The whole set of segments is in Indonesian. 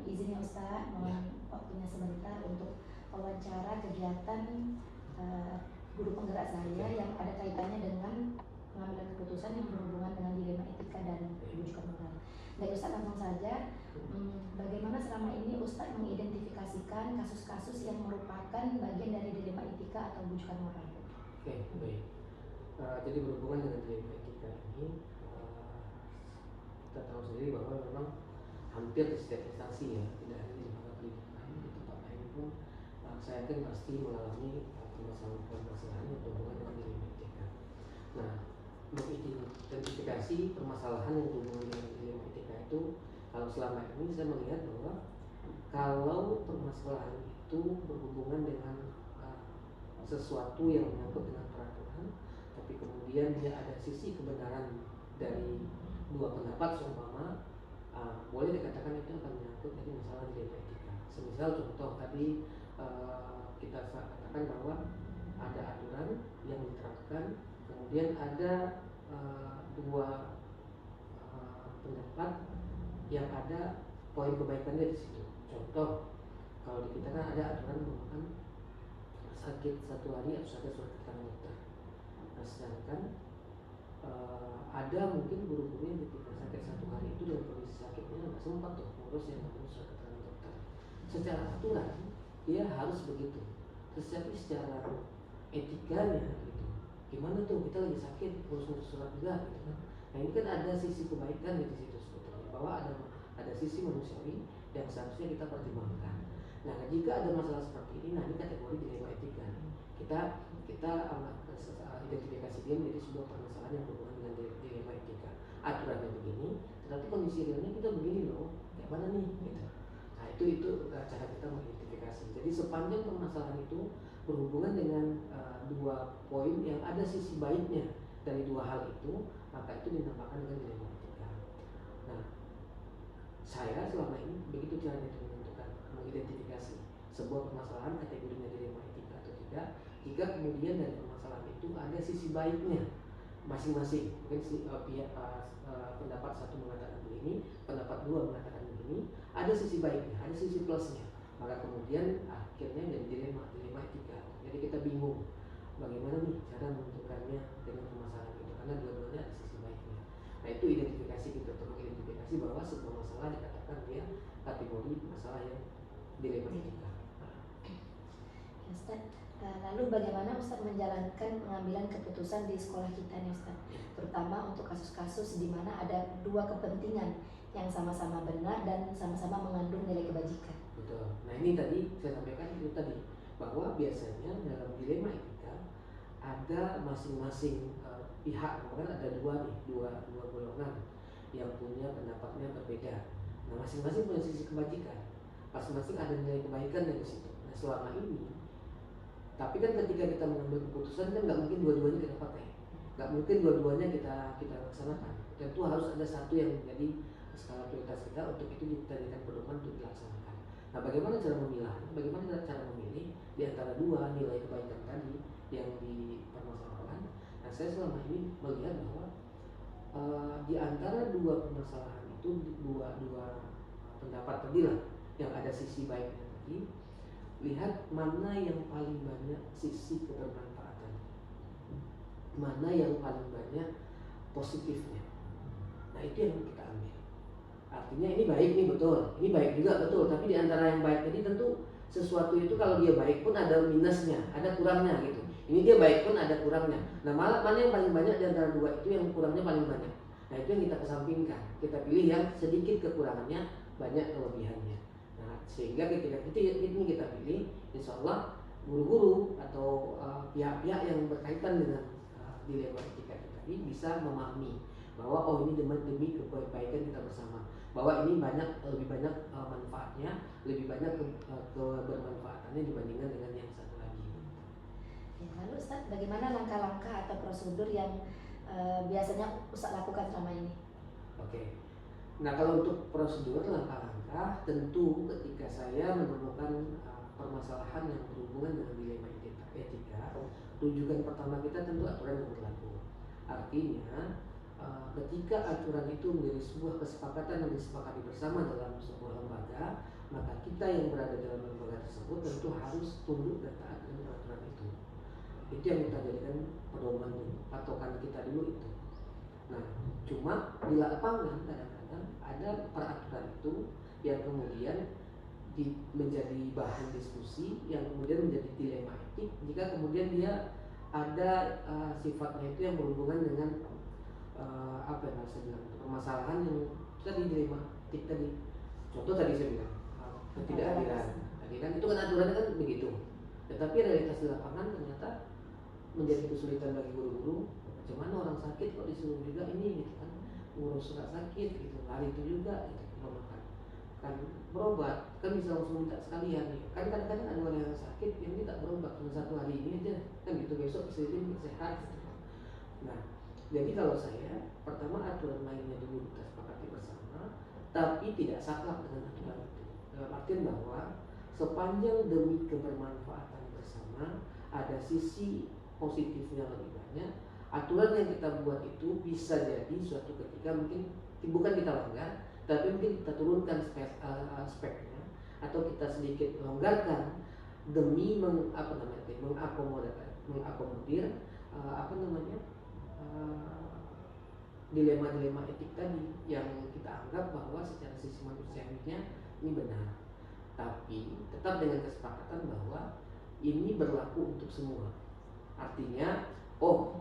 izin ya Ustaz, mohon waktunya sebentar untuk wawancara kegiatan guru penggerak saya yang ada kaitannya dengan pengambilan keputusan yang berhubungan dengan dilema etika dan rujukan moral. Baik Ustaz, langsung saja. Bagaimana selama ini Ustaz mengidentifikasikan kasus-kasus yang merupakan bagian dari dilema etika atau rujukan moral? Oke, baik. Jadi berhubungan dengan dilema etika ini, kita tahu sendiri bahwa memang hampir di setiap instansi ya, tidak hanya di lembaga pendidikan, di tempat lain pun saya yakin pasti mengalami permasalahan yang berhubungan dengan dilema etika. Nah, mengidentifikasi permasalahan yang berhubungan dengan dilema etika itu, kalau selama ini saya melihat bahwa kalau permasalahan itu berhubungan dengan sesuatu yang menyangkut dengan peraturan, tapi kemudian dia ada sisi kebenaran dari dua pendapat seumpama, boleh dikatakan itu akan menyangkut dari masalah dilema etika. Semisal contoh tadi kita katakan bahwa ada aturan yang diterapkan, kemudian ada dua pendapat yang ada poin kebaikannya di situ. Contoh, kalau di kita kan ada aturan bahwa sakit satu hari harus ada surat keterangan dokter. Nah, sedangkan ada mungkin guru-guru yang ketika sakit satu hari itu dalam kondisi sakitnya nggak sempat tuh ngurus yang namanya surat keterangan dokter. Secara aturan dia harus begitu, tetapi secara etikanya gitu, gimana tuh kita lagi sakit ngurus surat juga gitu kan. Nah, ini kan ada sisi kebaikan di situ sebetulnya, bahwa ada sisi manusiawi yang seharusnya kita pertimbangkan. Nah, jika ada masalah seperti ini, nah ini kategori dilema etika. Kita identifikasi dia menjadi sebuah permasalahan yang berhubungan dengan dilema etika. Aturannya begini, tetapi kondisi realnya kita begini loh, kayak mana nih? Gitu. Nah, itu cara kita mengidentifikasi. Jadi sepanjang permasalahan itu berhubungan dengan dua poin yang ada sisi baiknya dari dua hal itu, maka itu dinamakan dengan dilema etika. Nah, saya selama ini begitu caranya menentukan, mengidentifikasi sebuah permasalahan kategorinya dilema etika atau tidak, jika kemudian dari permasalahan itu ada sisi baiknya masing-masing. Mungkin pendapat satu mengatakan begini, pendapat dua mengatakan begini, ada sisi baiknya, ada sisi plusnya, maka kemudian akhirnya jadi dilema etika. Jadi kita bingung bagaimana nih cara menentukannya dengan permasalahan itu, karena dua-duanya ada sisi baiknya. Nah, itu identifikasi kita untuk mengidentifikasi bahwa sebuah masalah dikatakan dia kategori masalah yang dilema etika. Ustaz, lalu bagaimana Ustaz menjalankan pengambilan keputusan di sekolah kita nih Ustaz, terutama untuk kasus-kasus di mana ada dua kepentingan yang sama-sama benar dan sama-sama mengandung nilai kebajikan? Betul. Nah, ini tadi saya sampaikan itu tadi, bahwa biasanya dalam dilema etika ada masing-masing pihak, bahkan ada dua golongan yang punya pendapatnya berbeda. Nah, masing-masing punya sisi kebajikan, masing-masing ada nilai kebaikan dari situ. Nah, selama ini, tapi kan ketika kita mengambil keputusan kan nggak mungkin dua-duanya kita pakai, nggak mungkin dua-duanya kita laksanakan. Tentu harus ada satu yang menjadi skala prioritas kita, untuk itu dijadikan pedoman untuk dilaksanakan. Nah, bagaimana cara memilah? Bagaimana cara memilih di antara dua nilai kebaikan tadi yang dipermasalahkan? Nah, saya selama ini melihat bahwa di antara dua permasalahan itu, dua pendapat tadi lah yang ada sisi baiknya tadi, lihat mana yang paling banyak sisi kebermanfaatan, mana yang paling banyak positifnya. Nah, itu yang kita ambil. Artinya ini baik nih, betul, ini baik juga betul, tapi di antara yang baik tadi tentu sesuatu itu kalau dia baik pun ada minusnya, ada kurangnya gitu. Ini dia baik pun ada kurangnya. Nah, malah mana yang paling banyak di antara dua itu yang kurangnya paling banyak. Nah, itu yang kita kesampingkan. Kita pilih yang sedikit kekurangannya, banyak kelebihannya. Nah, sehingga ketika ini kita pilih, insya Allah guru-guru atau pihak-pihak yang berkaitan dengan dilema etika tadi bisa memahami bahwa oh, ini demi kebaikan kita bersama, bahwa ini lebih banyak manfaatnya, lebih banyak kebermanfaatannya dibandingkan dengan yang satu lagi. Ya, lalu Ustaz, bagaimana langkah-langkah atau prosedur yang biasanya Ustaz lakukan selama ini? Oke. Nah, kalau untuk prosedur langkah-langkah, tentu ketika saya menemukan permasalahan yang berhubungan dengan dilema etika, rujukan pertama kita tentu aturan yang berlaku. Artinya ketika aturan itu menjadi sebuah kesepakatan yang disepakati bersama dalam sebuah lembaga, maka kita yang berada dalam lembaga tersebut tentu harus tunduk dan taat dengan peraturan itu. Itu yang kita jadikan pedoman dulu, patokan kita dulu itu. Nah, cuma di lapangan kadang-kadang ada peraturan itu yang kemudian menjadi bahan diskusi, yang kemudian menjadi dilema etik jika kemudian dia ada sifatnya itu yang berhubungan dengan apa yang harus saya bilang, permasalahan yang tadi dilema etik tadi. Contoh tadi saya bilang ketidakhadiran, tadi kan itu kan aturannya kan begitu. Tetapi realitas di lapangan ternyata menjadi kesulitan bagi guru-guru. Macam mana orang sakit kok disuruh juga ini gitu kan, ngurus surat sakit gitu, hari itu juga gitu, kalau makan kan berobat kan bisa langsung minta sekalian gitu. Kan kadang-kadang ada orang yang sakit yang minta berobat cuma 1 hari ini aja kan gitu, besok bisa jadi sehat gitu. Nah, jadi kalau saya pertama aturan mainnya dulu kita sepakati bersama, tapi tidak saklek dengan aturan itu. Dalam artian bahwa sepanjang demi kebermanfaatan bersama, ada sisi positifnya lebih banyak. Aturan yang kita buat itu bisa jadi suatu ketika mungkin bukan kita langgar, tapi mungkin kita turunkan speknya atau kita sedikit longgarkan demi mengakomodir dilema-dilema etik tadi yang kita anggap bahwa secara sisi manusiawinya ini benar, tapi tetap dengan kesepakatan bahwa ini berlaku untuk semua. Artinya,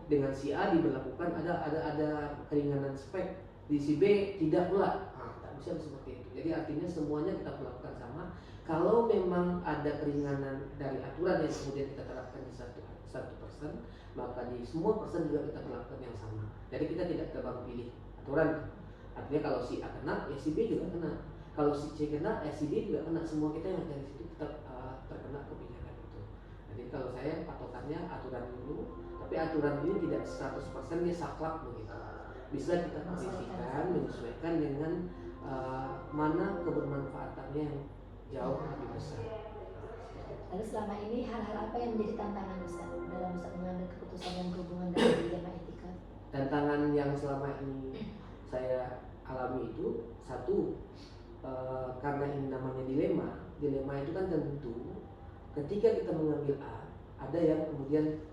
dengan si A diberlakukan ada keringanan spek, di si B tidak pula. Tak bisa seperti itu. Jadi artinya semuanya kita perlakukan sama. Kalau memang ada keringanan dari aturan yang kemudian kita terapkan di satu persen, maka di semua persen juga kita perlakukan yang sama. Jadi kita tidak tebang pilih aturan. Artinya kalau si A kena, ya si B juga kena. Kalau si C kena, ya si D juga kena. Semua kita yang dari situ tetap terkena kebijakan itu. Jadi kalau saya patokannya aturan dulu, tapi aturan ini tidak 100% dia saklek begitu. Bisa kita modifikasikan, menyesuaikan dengan mana kebermanfaatannya yang jauh lebih besar. Lalu selama ini hal-hal apa yang menjadi tantangan Ustaz dalam Ustaz mengambil keputusan yang berhubungan dengan dilema etika? Tantangan yang selama ini saya alami itu satu, karena ini namanya dilema. Dilema itu kan tentu ketika kita mengambil A, ada yang kemudian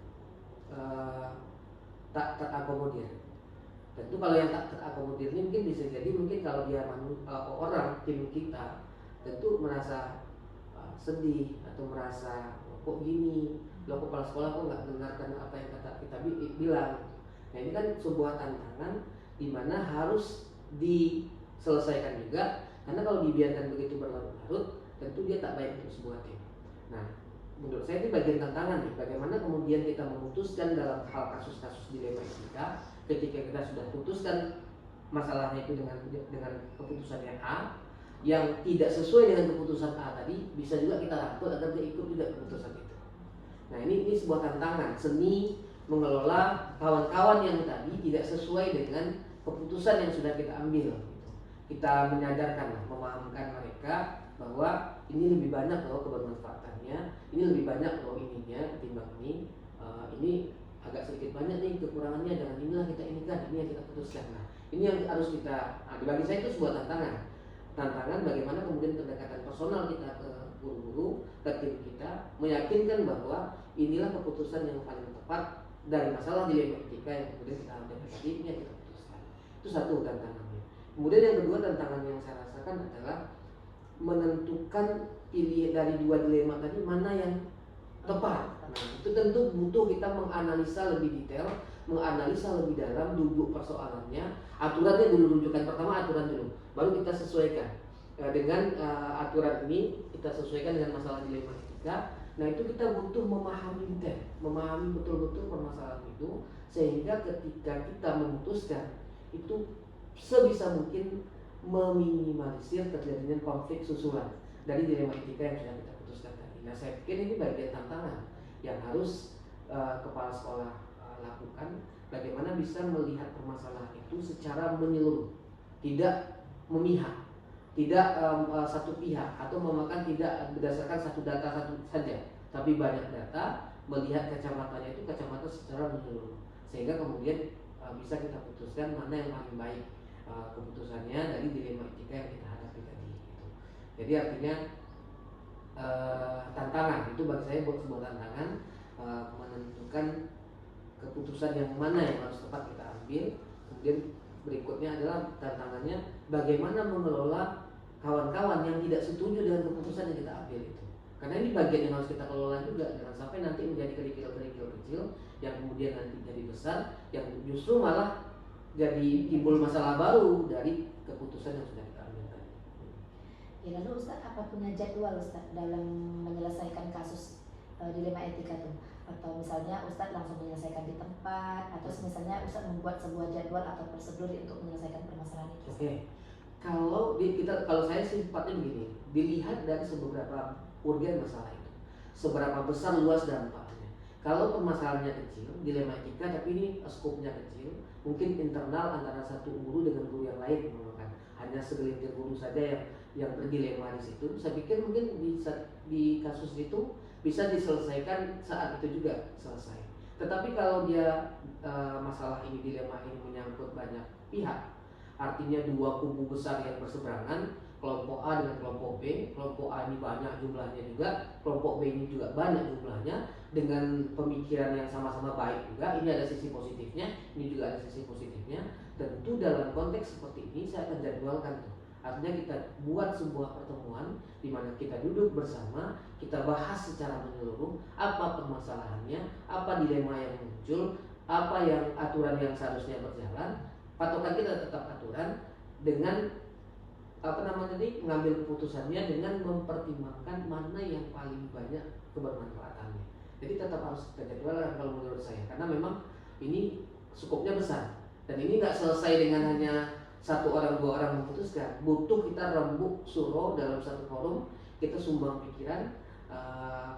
tak terakomodir. Tentu kalau yang tak terakomodir ini mungkin bisa jadi mungkin kalau dia orang tim kita tentu merasa sedih atau merasa kok gini, lo kepala sekolah kok nggak dengarkan apa yang kata kita bilang. Nah ini kan sebuah tantangan di mana harus diselesaikan juga, karena kalau dibiarkan begitu berlarut-larut tentu dia tak baik untuk sebuah tim. Nah, menurut saya ini bagian tantangan nih, bagaimana kemudian kita memutuskan dalam hal kasus-kasus dilema etika ketika kita sudah putuskan masalahnya itu dengan keputusan yang A, yang tidak sesuai dengan keputusan A tadi, bisa juga kita rangkul agar dia ikut juga keputusan itu. Nah ini sebuah tantangan, seni mengelola kawan-kawan yang tadi tidak sesuai dengan keputusan yang sudah kita ambil. Kita menyadarkan, memahamkan mereka bahwa ini lebih banyak loh kebermanfaatannya, ini lebih banyak loh ininya ketimbang ini. Ini agak sedikit banyak nih kekurangannya, dengan inilah kita inikan, ini yang kita putuskan. Nah ini yang harus kita, bagi saya itu sebuah tantangan bagaimana kemudian pendekatan personal kita ke guru-guru, ke tim kita, meyakinkan bahwa inilah keputusan yang paling tepat dari masalah dilema etika yang kemudian kita ambil tadi, ini yang kita putuskan. Itu satu tantangannya. Kemudian yang kedua tantangan yang saya rasakan adalah menentukan pilih dari dua dilema tadi mana yang tepat. Nah, itu tentu butuh kita menganalisa lebih detail, menganalisa lebih dalam duduk persoalannya. Aturannya dulu, rujukan pertama aturan dulu, baru kita sesuaikan dengan aturan ini, kita sesuaikan dengan masalah dilema etika. Nah itu kita butuh memahami detail, memahami betul-betul permasalahan itu, sehingga ketika kita memutuskan itu sebisa mungkin meminimalisir terjadinya konflik susulan dari dilema etika yang sudah kita putuskan tadi. Nah saya pikir ini bagian tantangan yang harus kepala sekolah lakukan, bagaimana bisa melihat permasalahan itu secara menyeluruh, tidak memihak, tidak satu pihak atau memakan tidak berdasarkan satu data satu saja, tapi banyak data, melihat kacamatanya itu kacamata secara menyeluruh, sehingga kemudian bisa kita putuskan mana yang paling baik keputusannya dari dilema etika yang kita hadapi tadi gitu. Jadi artinya tantangan itu bagi saya buat sebuah tantangan menentukan keputusan yang mana yang harus tepat kita ambil. Kemudian berikutnya adalah tantangannya bagaimana mengelola kawan-kawan yang tidak setuju dengan keputusan yang kita ambil itu. Karena ini bagian yang harus kita kelola juga, jangan sampai nanti menjadi kerikil-kerikil kecil yang kemudian nanti jadi besar, yang justru malah jadi timbul masalah baru dari keputusan yang sudah kita ambil tadi. Ya, lalu Ustaz, apa punya jadwal Ustaz dalam menyelesaikan kasus dilema etika tuh? Atau misalnya Ustaz langsung menyelesaikan di tempat, atau misalnya Ustaz membuat sebuah jadwal atau prosedur untuk menyelesaikan permasalahan itu? Oke. Kalau saya sih sifatnya begini, dilihat dari seberapa urgen masalah itu, seberapa besar luas dampaknya. Kalau permasalahannya kecil, dilema etika, tapi ini skopnya kecil, mungkin internal antara satu guru dengan guru yang lain, hanya segelintir guru saja yang berdilema di situ. Saya pikir mungkin di kasus itu bisa diselesaikan saat itu juga selesai. Tetapi kalau dia masalah ini, dilema ini menyangkut banyak pihak, artinya dua kubu besar yang berseberangan, kelompok A dengan kelompok B, kelompok A ini banyak jumlahnya juga, kelompok B ini juga banyak jumlahnya, dengan pemikiran yang sama-sama baik juga. Ini ada sisi positifnya, ini juga ada sisi positifnya. Tentu dalam konteks seperti ini saya akan jadwalkan tuh. Artinya kita buat sebuah pertemuan di mana kita duduk bersama, kita bahas secara menyeluruh apa permasalahannya, apa dilema yang muncul, apa yang aturan yang seharusnya berjalan. Patokan kita tetap aturan dengan mengambil keputusannya dengan mempertimbangkan mana yang paling banyak kebermanfaatannya. Jadi tetap harus kita jadwalkan kalau menurut saya, karena memang ini skopnya besar dan ini nggak selesai dengan hanya satu orang dua orang memutuskan. Butuh kita rembuk suro dalam satu forum, kita sumbang pikiran,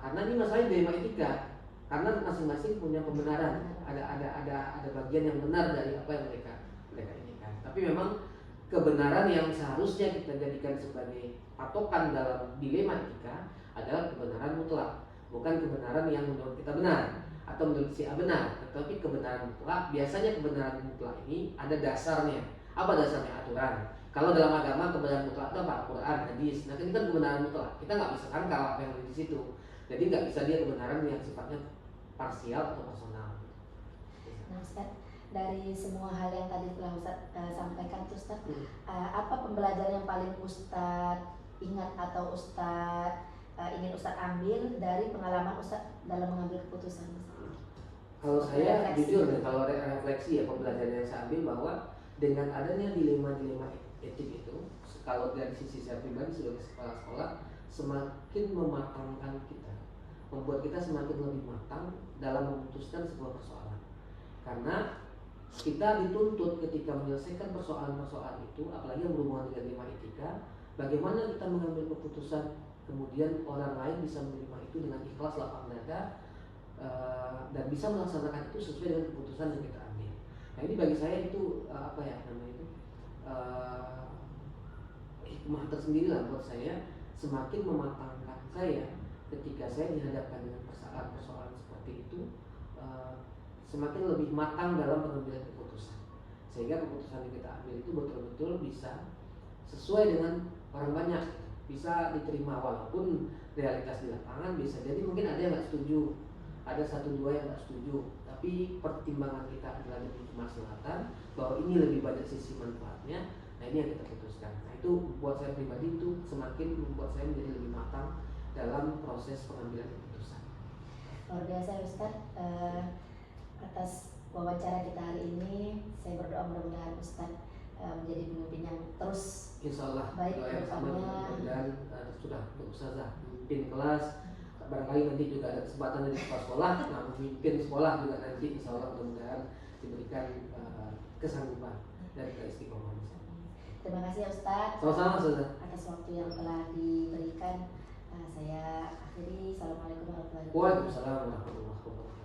karena ini masalahnya dilema etika. Karena masing-masing punya pembenaran, ada bagian yang benar dari apa yang mereka ini kan. Tapi memang kebenaran yang seharusnya kita jadikan sebagai patokan dalam dilema etika adalah kebenaran mutlak, bukan kebenaran yang menurut kita benar atau menurut si A benar, tetapi kebenaran mutlak. Biasanya kebenaran mutlak ini ada dasarnya. Apa dasarnya? Aturan. Kalau dalam agama kebenaran mutlak itu apa? Quran, hadis. Nah, ini kan kebenaran mutlak. Kita nggak bisa tangkal apa yang ada di situ. Jadi nggak bisa dia kebenaran yang sifatnya parsial atau personal. Nah, Ustaz, dari semua hal yang tadi telah Ustaz sampaikan, Ustaz, apa pembelajaran yang paling Ustaz ingat atau Ustaz ingin Ustaz ambil dari pengalaman Ustaz dalam mengambil keputusan? Kalau saya jujur nih, kalau refleksi ya, pembelajaran yang saya ambil bahwa dengan adanya dilema-dilema etik itu, kalau dari sisi saya pribadi sebagai kepala sekolah, semakin mematangkan kita, membuat kita semakin lebih matang dalam memutuskan sebuah persoalan. Karena kita dituntut ketika menyelesaikan persoalan-persoalan itu, apalagi yang berhubungan dengan dilema etika, bagaimana kita mengambil keputusan kemudian orang lain bisa menerima itu dengan ikhlas, lapang dada, dan bisa melaksanakan itu sesuai dengan keputusan yang kita ambil. Nah, ini bagi saya itu hikmah tersendiri lah buat saya, semakin mematangkan saya ketika saya dihadapkan dengan persoalan-persoalan seperti itu, semakin lebih matang dalam pengambilan keputusan, sehingga keputusan yang kita ambil itu betul-betul bisa sesuai dengan orang banyak, bisa diterima walaupun realitas di lapangan bisa jadi mungkin ada yang nggak setuju, ada satu dua yang nggak setuju, tapi pertimbangan kita adalah demi kemaslahatan, bahwa ini lebih banyak sisi manfaatnya. Nah, ini yang kita putuskan. Nah, itu buat saya pribadi itu semakin membuat saya menjadi lebih matang dalam proses pengambilan keputusan. Luar biasa Ustaz, atas wawancara kita hari ini. Saya berdoa mudah-mudahan Ustaz menjadi pemimpin yang terus Insyaallah baik ke depannya, dan sudah untuk ustazah memimpin kelas, barangkali nanti juga ada kesempatan dari kepala sekolah, nah memimpin sekolah juga nanti insyaallah mudah-mudahan diberikan kesanggupan dan keistiqomahan. Terima kasih ya Ustaz. Sama-sama Ustazah. Atas waktu yang telah diberikan. Saya akhiri. Assalamualaikum warahmatullahi wabarakatuh. Waalaikumsalam warahmatullahi wabarakatuh.